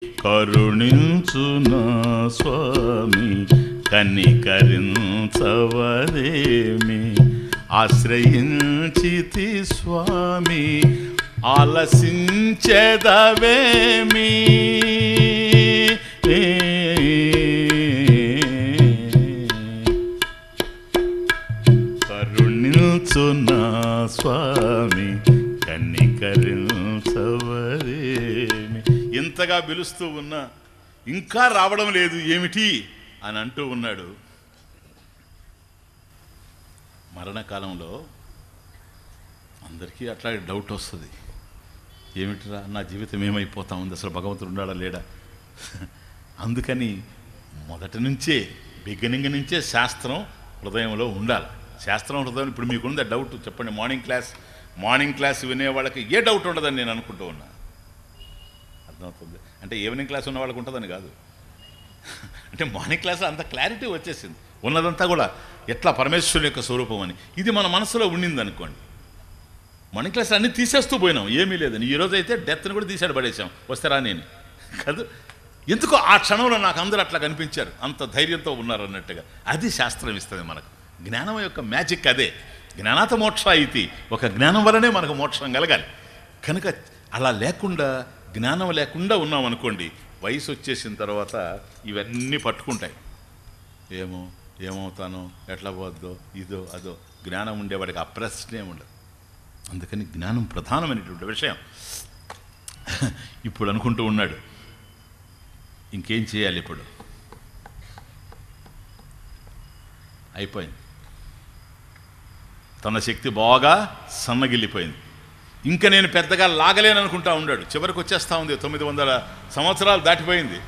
కరుణించు నా స్వామి కనికరించవదేమి ఆశ్రయించితి స్వామి ఆలసించెదవేమి కరుణించు నా స్వామి కనికరించవదేమి. ఇంతగా పిలుస్తూ ఉన్నా ఇంకా రావడం లేదు ఏమిటి అని అంటూ ఉన్నాడు. మరణకాలంలో అందరికీ అట్లా డౌట్ వస్తుంది, ఏమిటిరా నా జీవితం ఏమైపోతా ఉంది, అసలు భగవంతుడు ఉన్నాడా లేడా. అందుకని మొదటి నుంచే బిగినింగ్ నుంచే శాస్త్రం హృదయంలో ఉండాలి. శాస్త్రం హృదయం ఇప్పుడు మీకుందా డౌట్ చెప్పండి. మార్నింగ్ క్లాస్ వినే వాళ్ళకి ఏ డౌట్ ఉండదని నేను అనుకుంటూ ఉన్నా. అర్థమవుతుంది అంటే ఈవినింగ్ క్లాస్ ఉన్న వాళ్ళకి ఉంటుందని కాదు, అంటే మార్నింగ్ క్లాస్లో అంత క్లారిటీ వచ్చేసింది. ఉన్నదంతా కూడా ఎట్లా పరమేశ్వరుని యొక్క స్వరూపం అని ఇది మన మనసులో ఉండింది అనుకోండి. మార్నింగ్ క్లాస్ అన్నీ తీసేస్తూ పోయినాం, ఏమీ లేదని. ఈరోజు అయితే డెత్ని కూడా తీసాడు పడేసాం, వస్తారా నేను కాదు. ఎందుకో ఆ క్షణంలో నాకు అందరూ అట్లా కనిపించారు, అంత ధైర్యంతో ఉన్నారు అన్నట్టుగా. అది శాస్త్రం ఇస్తుంది మనకు. జ్ఞానం యొక్క మ్యాజిక్ అదే. జ్ఞానాత మోక్ష ఇది, ఒక జ్ఞానం వల్లనే మనకు మోక్షం కలగాలి. కనుక అలా లేకుండా జ్ఞానం లేకుండా ఉన్నాం అనుకోండి, వయసు వచ్చేసిన తర్వాత ఇవన్నీ పట్టుకుంటాయి. ఏమవుతానో, ఎట్లా పోద్దో, ఇదో అదో. జ్ఞానం ఉండేవాడికి ఆ ప్రశ్నే ఉండదు. అందుకని జ్ఞానం ప్రధానమైనటువంటి విషయం. ఇప్పుడు అనుకుంటూ ఉన్నాడు ఇంకేం చేయాలి. ఇప్పుడు అయిపోయింది, తన శక్తి బాగా సన్నగిల్లిపోయింది. ఇంకా నేను పెద్దగా లాగలేననుకుంటా ఉన్నాడు. చివరికి వచ్చేస్తూ ఉంది, 900 సంవత్సరాలు దాటిపోయింది.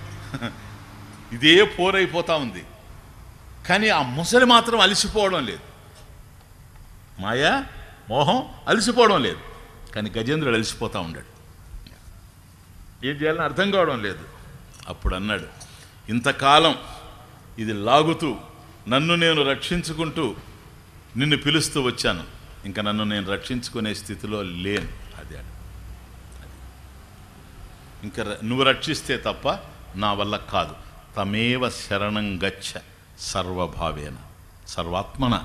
ఇదే పోరైపోతూ ఉంది. కానీ ఆ ముసలి మాత్రం అలసిపోవడం లేదు. మాయా మోహం అలసిపోవడం లేదు. కానీ గజేంద్రుడు అలసిపోతూ ఉన్నాడు. ఏం చేయాలని అర్థం కావడం లేదు. అప్పుడు అన్నాడు, ఇంతకాలం ఇది లాగుతూ నన్ను నేను రక్షించుకుంటూ నిన్ను పిలుస్తూ వచ్చాను, ఇంకా నన్ను నేను రక్షించుకునే స్థితిలో లేను. అది ఇంకా నువ్వు రక్షిస్తే తప్ప నా వల్ల కాదు. తమేవ శరణం గచ్చ సర్వభావేన సర్వాత్మన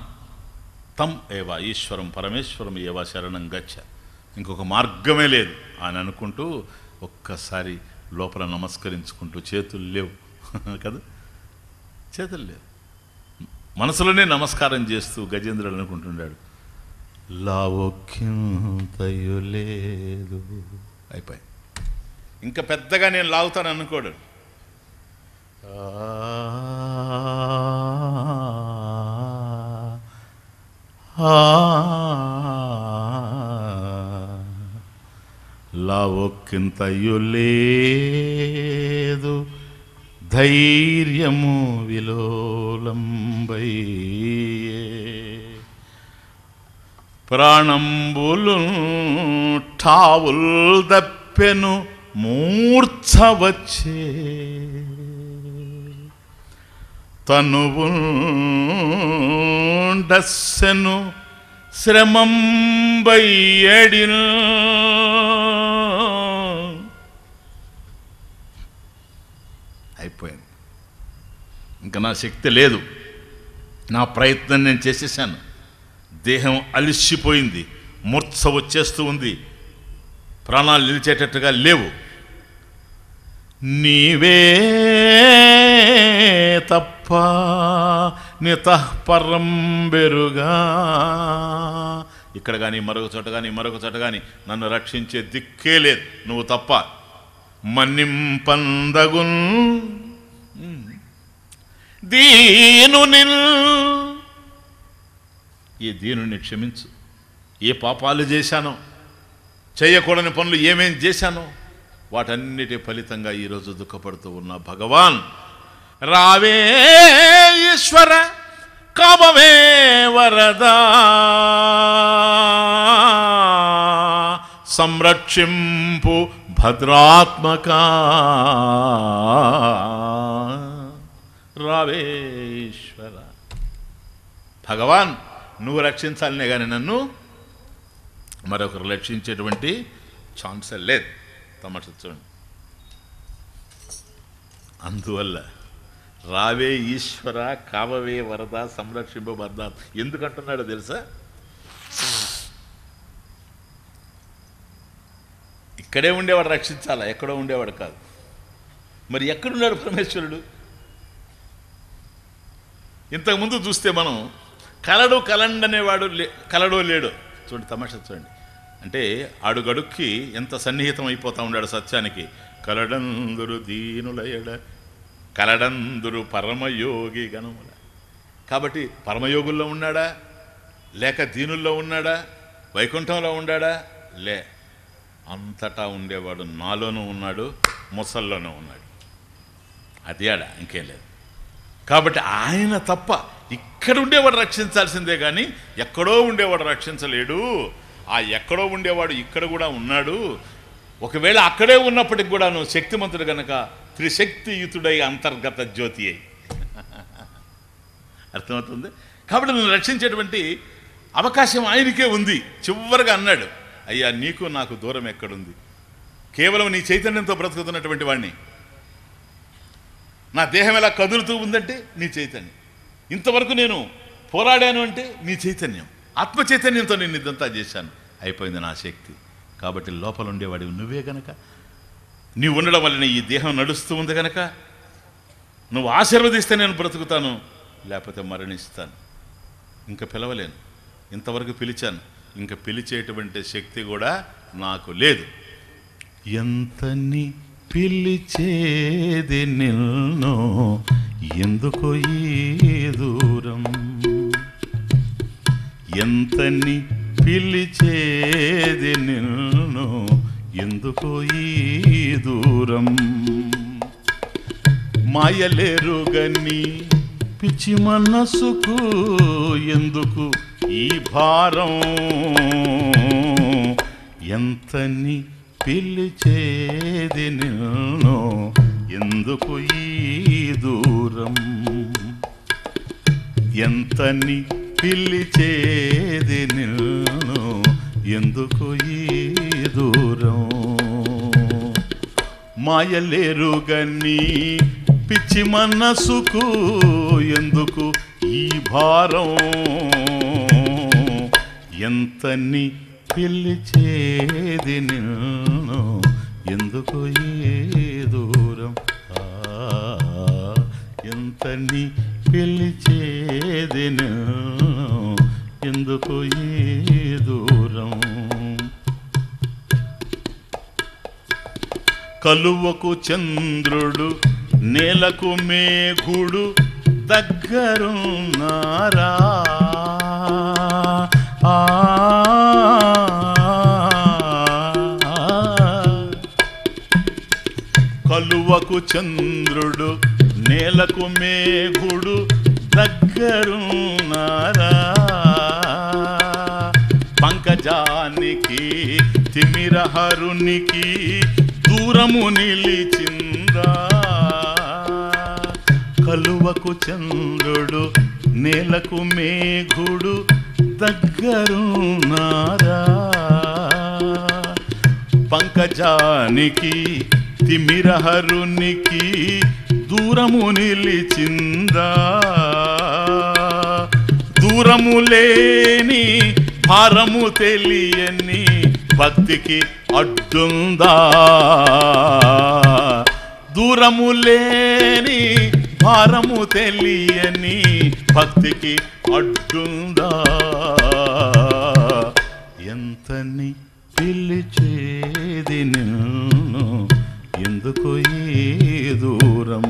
తం ఏవ ఈశ్వరం పరమేశ్వరం ఏవ శరణం గచ్చ. ఇంకొక మార్గమే లేదు అని అనుకుంటూ ఒక్కసారి లోపల నమస్కరించుకుంటూ, చేతులు లేవు కదా, చేతులు లేవు, మనసులోనే నమస్కారం చేస్తూ గజేంద్రుడు అనుకుంటున్నాడు, లావోక్యంతయు లేదు. అయిపోయి ఇంకా పెద్దగా నేను లాగుతాను అనుకోడు. లావోక్యంతయు లేదు ధైర్యము విలోలంబై ప్రాణంబులు ఠావుల్ దప్పెను మూర్ఛ వచ్చే తనువుండస్సెను శ్రమంబయ్యడిన్ అయిపోయింది. ఇంకా నా శక్తి లేదు, నా ప్రయత్నం నేను చేసేసాను. దేహం అలిసిపోయింది, మూర్ఛ వచ్చేస్తూ ఉంది, ప్రాణాలు నిలిచేటట్టుగా లేవు. నీవే తప్ప నితఃపరం బెరుగా. ఇక్కడ కానీ మరొక చోట కానీ నన్ను రక్షించే దిక్కే లేదు, నువ్వు తప్ప. మన్నింపందగున్ దీనుని, ఈ దీనుని క్షమించు. ఏ పాపాలు చేశానో, చేయకూడని పనులు ఏమేం చేశానో వాటన్నిటి ఫలితంగా ఈరోజు దుఃఖపడుతూ ఉన్న భగవాన్, రావే ఈశ్వర కామవే వరదా సంరక్షింపు భద్రాత్మక. రావే ఈశ్వర, భగవాన్ నువ్వు రక్షించాలనే కానీ నన్ను మరొకరు రక్షించేటువంటి ఛాన్సే లేదు. తమాషా చూడండి. అందువల్ల రావే ఈశ్వర కావవే వరద సంరక్షింపబద్ద ఎందుకంటున్నాడో తెలుసా? ఇక్కడే ఉండేవాడు రక్షించాలా, ఎక్కడో ఉండేవాడు కాదు. మరి ఎక్కడున్నాడు పరమేశ్వరుడు? ఇంతకుముందు చూస్తే మనం కలండనేవాడు కలడో లేడో చూడండి, తమాషా చూడండి. అంటే అడుగడుక్కి ఎంత సన్నిహితం అయిపోతూ ఉన్నాడు సత్యానికి. కలడందురు దీనులయడ కలడందురు పరమయోగి గణముల. కాబట్టి పరమయోగుల్లో ఉన్నాడా, లేక దీనుల్లో ఉన్నాడా, వైకుంఠంలో ఉన్నాడా? లే, అంతటా ఉండేవాడు నాలోనూ ఉన్నాడు, ముసల్లోనూ ఉన్నాడు. అది ఆడ ఇంకేం లేదు. కాబట్టి ఆయన తప్ప ఇక్కడ ఉండేవాడు రక్షించాల్సిందే కానీ ఎక్కడో ఉండేవాడు రక్షించలేడు. ఆ ఎక్కడో ఉండేవాడు ఇక్కడ కూడా ఉన్నాడు. ఒకవేళ అక్కడే ఉన్నప్పటికి కూడా నువ్వు శక్తిమంతుడు గనక త్రిశక్తియుతుడై అంతర్గత జ్యోతి అయి అర్థమవుతుంది. కాబట్టి నువ్వు రక్షించేటువంటి అవకాశం ఆయనకే ఉంది. చివరిగా అన్నాడు, అయ్యా నీకు నాకు దూరం ఎక్కడుంది? కేవలం నీ చైతన్యంతో బ్రతుకుతున్నటువంటి వాడిని. నా దేహం ఎలా కదులుతూ ఉందంటే నీ చైతన్యం. ఇంతవరకు నేను పోరాడాను అంటే నీ చైతన్యం. ఆత్మ చైతన్యంతో నేను ఇదంతా చేశాను. అయిపోయింది నా శక్తి. కాబట్టి లోపల ఉండేవాడివి నువ్వే గనక, నీవు ఉండడం వలన ఈ దేహం నడుస్తూ ఉంది గనక నువ్వు ఆశీర్వదిస్తే నేను బ్రతుకుతాను, లేకపోతే మరణిస్తాను. ఇంకా పిలవలేను. ఇంతవరకు పిలిచాను, ఇంకా పిలిచేటువంటి శక్తి కూడా నాకు లేదు. ఎంతని పిలిచేది నిన్ను ఎందుకు ఈ దూరం, ఎంతని పిలిచేది నిన్ను ఎందుకు ఈ దూరం, మాయలేరుగని పిచ్చి మనసుకు ఎందుకు ఈ భారం, ఎంతని పిలిచేది నిన్ను ఎందుకు ఈ దూరం, ఎంతని పిలిచేది నిన్ను ఎందుకు ఈ దూరం, మాయలేరుగని పిచ్చి మనసుకు ఎందుకు ఈ భారం, ఎంతని పిలిచేది నిన్ను ఎందుకు ఈ దూరం, ఎంతని పిలిచేది నిన్ను ఎందుకు ఈ దూరం, కలువకు చంద్రుడు నేలకు మేఘుడు దగ్గరున్నారా, కలువకు చంద్రుడు నేలకు మేఘుడు దగ్గరున్నారా, పంకజానికి తిమిరహరునికి దూరము నిలిచిందా, కలువకు చంద్రుడు నేలకు మేఘుడు దగ్గరున్నారా, పంకజానికి తిమిరహరునికి దూరము నిలిచిందా, దూరము లేని భారము తెలియని భక్తికి అడ్డుందా, దూరము లేని భారము తెలియని భక్తికి అడ్డుందా, ఎంతని పిలిచేది నిన్ను ఎందుకు ఈ దూరం,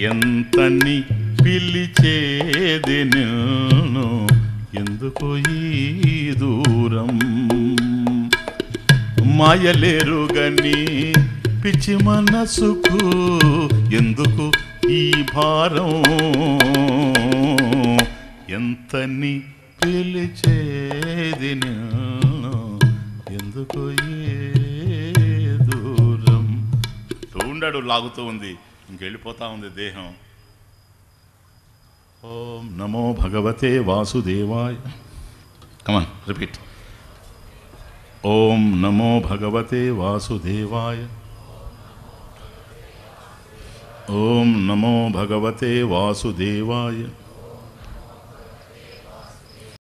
ఎంతని పిలిచేది నిన్ను ఎందుకు ఈ దూరం, మాయలేరుగని పిచ్చి మనసుకు ఎందుకు ఈ భారం, ఎంతని పిలిచేది నిన్ను ఎందుకు ఈ దూరం. ఉండాడు లాగుతూ ఉంది, ఇంకెళ్ళిపోతా ఉంది దేహం. ఓం నమో భగవతే వాసుదేవాయ. కమాన్ రిపీట్. ఓం నమో భగవతే వాసుదేవాయ. ఓం నమో భగవతే వాసుదేవాయ.